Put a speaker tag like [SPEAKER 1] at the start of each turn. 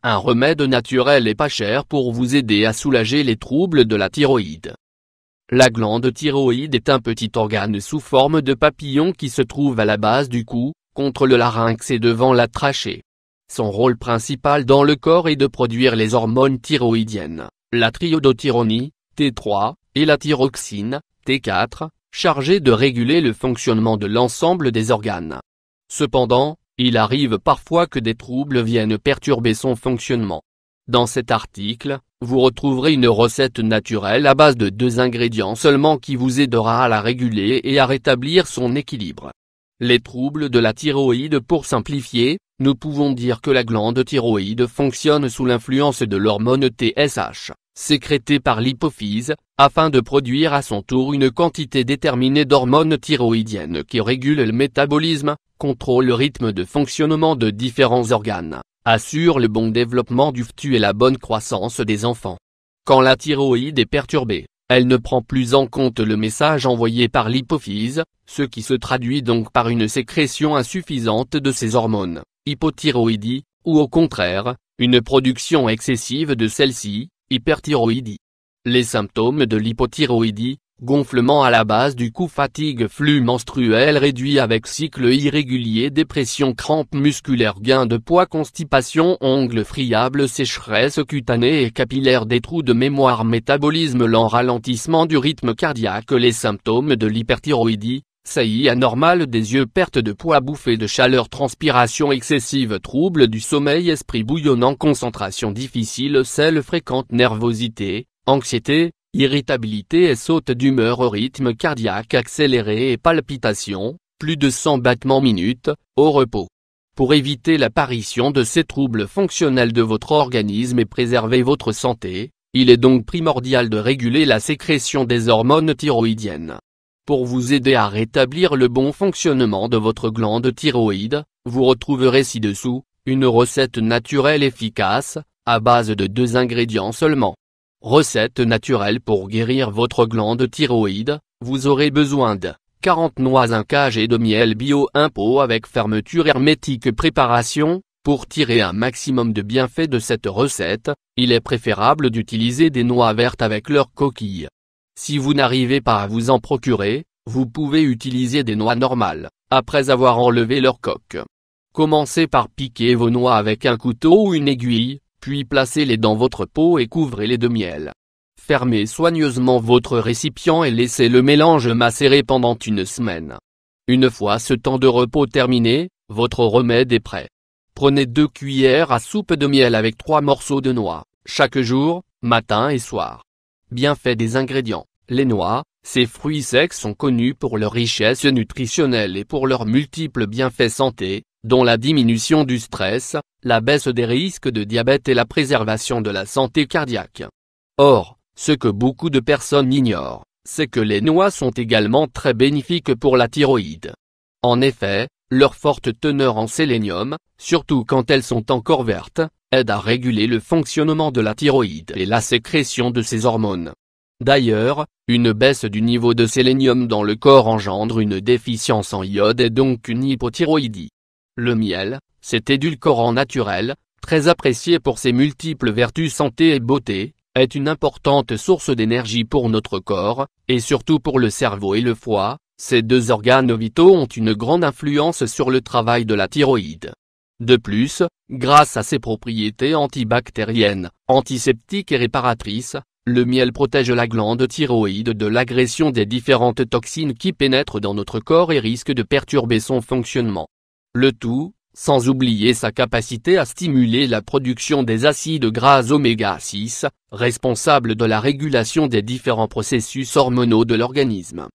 [SPEAKER 1] un remède naturel et pas cher pour vous aider à soulager les troubles de la thyroïde. La glande thyroïde est un petit organe sous forme de papillon qui se trouve à la base du cou, contre le larynx et devant la trachée. Son rôle principal dans le corps est de produire les hormones thyroïdiennes, la triiodothyronie, T3, et la thyroxine, T4, chargées de réguler le fonctionnement de l'ensemble des organes. Cependant, il arrive parfois que des troubles viennent perturber son fonctionnement. Dans cet article, vous retrouverez une recette naturelle à base de 2 ingrédients seulement qui vous aidera à la réguler et à rétablir son équilibre. Les troubles de la thyroïde. Pour simplifier, nous pouvons dire que la glande thyroïde fonctionne sous l'influence de l'hormone TSH, sécrétée par l'hypophyse, afin de produire à son tour une quantité déterminée d'hormones thyroïdiennes qui régulent le métabolisme, contrôlent le rythme de fonctionnement de différents organes, assurent le bon développement du fœtus et la bonne croissance des enfants. Quand la thyroïde est perturbée, elle ne prend plus en compte le message envoyé par l'hypophyse, ce qui se traduit donc par une sécrétion insuffisante de ces hormones, hypothyroïdie, ou au contraire, une production excessive de celle-ci, hyperthyroïdie. Les symptômes de l'hypothyroïdie: gonflement à la base du cou, fatigue, flux menstruel réduit avec cycle irrégulier, dépression, crampes musculaires, gain de poids, constipation, ongles friables, sécheresse cutanée et capillaire, des trous de mémoire, métabolisme lent, ralentissement du rythme cardiaque. Les symptômes de l'hyperthyroïdie: saillie anormale des yeux, perte de poids, bouffée de chaleur, transpiration excessive, troubles du sommeil, esprit bouillonnant, concentration difficile, selles fréquentes, nervosité, anxiété, irritabilité et saute d'humeur, rythme cardiaque accéléré et palpitations, plus de 100 battements minute, au repos. Pour éviter l'apparition de ces troubles fonctionnels de votre organisme et préserver votre santé, il est donc primordial de réguler la sécrétion des hormones thyroïdiennes. Pour vous aider à rétablir le bon fonctionnement de votre glande thyroïde, vous retrouverez ci-dessous une recette naturelle efficace, à base de 2 ingrédients seulement. Recette naturelle pour guérir votre glande thyroïde: vous aurez besoin de 40 noix, 1 kg de miel bio, un pot avec fermeture hermétique. Préparation: pour tirer un maximum de bienfaits de cette recette, il est préférable d'utiliser des noix vertes avec leurs coquilles. Si vous n'arrivez pas à vous en procurer, vous pouvez utiliser des noix normales, après avoir enlevé leur coque. Commencez par piquer vos noix avec un couteau ou une aiguille, puis placez-les dans votre pot et couvrez-les de miel. Fermez soigneusement votre récipient et laissez le mélange macérer pendant 1 semaine. Une fois ce temps de repos terminé, votre remède est prêt. Prenez 2 cuillères à soupe de miel avec 3 morceaux de noix, chaque jour, matin et soir. Bienfaits des ingrédients: les noix, ces fruits secs sont connus pour leur richesse nutritionnelle et pour leurs multiples bienfaits santé, dont la diminution du stress, la baisse des risques de diabète et la préservation de la santé cardiaque. Or, ce que beaucoup de personnes ignorent, c'est que les noix sont également très bénéfiques pour la thyroïde. En effet, leur forte teneur en sélénium, surtout quand elles sont encore vertes, aide à réguler le fonctionnement de la thyroïde et la sécrétion de ses hormones. D'ailleurs, une baisse du niveau de sélénium dans le corps engendre une déficience en iode et donc une hypothyroïdie. Le miel, cet édulcorant naturel, très apprécié pour ses multiples vertus santé et beauté, est une importante source d'énergie pour notre corps, et surtout pour le cerveau et le foie. Ces 2 organes vitaux ont une grande influence sur le travail de la thyroïde. De plus, grâce à ses propriétés antibactériennes, antiseptiques et réparatrices, le miel protège la glande thyroïde de l'agression des différentes toxines qui pénètrent dans notre corps et risquent de perturber son fonctionnement. Le tout, sans oublier sa capacité à stimuler la production des acides gras oméga 6, responsables de la régulation des différents processus hormonaux de l'organisme.